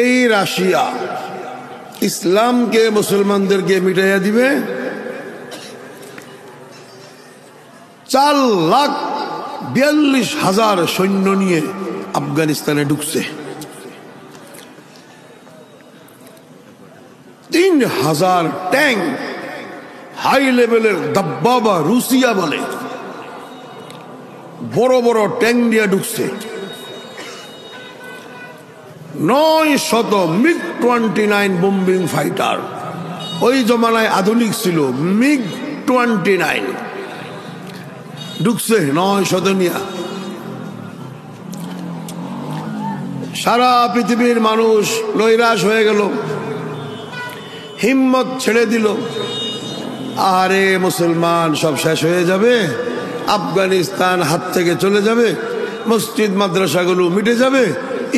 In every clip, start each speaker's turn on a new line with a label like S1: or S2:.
S1: এই রাশিয়া ইসলামকে মুসলমানদেরকে মিটাইয়া দিবে। 4,42,000 সৈন্য নিয়ে আফগানিস্তানে ঢুকছে। 3,000 ট্যাঙ্ক, হাই লেভেলের দাব্বাবা রুসিয়া বলে বড় বড় ট্যাঙ্ক নিয়ে ঢুকছে। 900 মিগ 29 বোম্বিং ফাইটার, ওই জমানায় আধুনিক ছিল মিগ 29, ঢুকছে 900 নিয়া। সারা পৃথিবীর মানুষ নৈরাশ হয়ে গেল, হিম্মত ছেড়ে দিল। আরে মুসলমান সব শেষ হয়ে যাবে, আফগানিস্তান হাত থেকে চলে যাবে, মসজিদ মাদ্রাসাগুলো মিটে যাবে,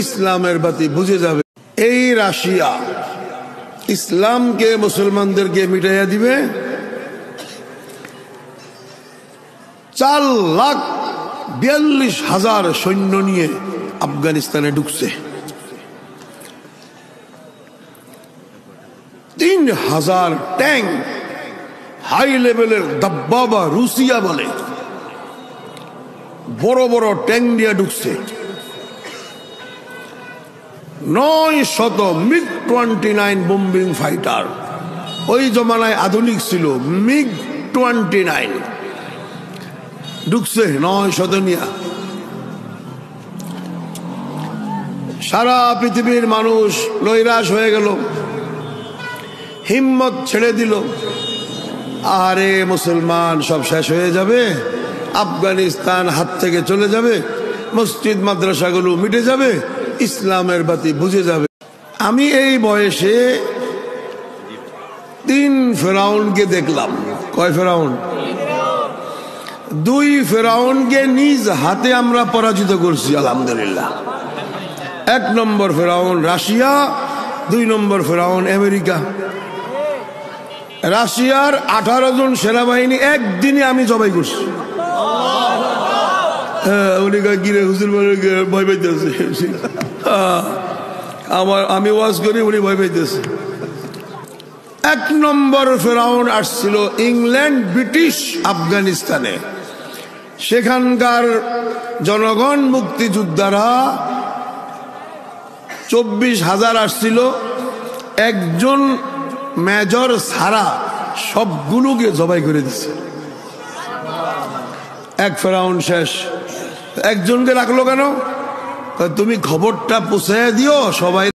S1: ইসলামের বাতি বুঝে যাবে। এই রাশিয়া ইসলামকে মুসলমানদেরকে মিটাইয়া দিবে। 4,42,000 সৈন্য নিয়ে আফগানিস্তানে ঢুকছে। 3,000 ট্যাঙ্ক, হাই লেভেলের দাব্বাবা রুসিয়া বলে বড় বড় ট্যাঙ্ক নিয়ে ঢুকছে। 900 মিগ 29 বোম্বিং ফাইটার, ওই জমানায় আধুনিক ছিল মিগ 29, ঢুকছে 900 নিয়া। সারা পৃথিবীর মানুষ নৈরাশ হয়ে গেল, হিম্মত ছেড়ে দিল। আরে মুসলমান সব শেষ হয়ে যাবে, আফগানিস্তান হাত থেকে চলে যাবে, মসজিদ মাদ্রাসাগুলো মিটে যাবে, ইসলামের বাতি বুঝে যাবে। আমি এই বয়সে 3 ফেরাউনকে দেখলাম। কয় ফেরাউন? 2 ফেরাউনকে নিজ হাতে আমরা পরাজিত করছি আলহামদুলিল্লাহ। 1 নম্বর ফেরাউন রাশিয়া, 2 নম্বর ফেরাউন আমেরিকা। রাশিয়ার 18 জন সেনাবাহিনী একদিনে আমি জবাই করছি। উনি গিরে হুজুর ভয় পাইতেছে, আমি ওয়াজ করি, উনি ভয় পাইতেছে। 1 নম্বর ফেরাউন আসছিল ইংল্যান্ড, ব্রিটিশ আফগানিস্তানে। সেখানকার জনগণ মুক্তিযোদ্ধারা 24,000 আসছিল। একজন মেজর ছাড়া সবগুলোকে জবাই করে দিচ্ছে। 1 ফেরাউন শেষ। একজনকে রাখলো কেন? তুমি খবরটা পৌঁছায় দিও সবাই।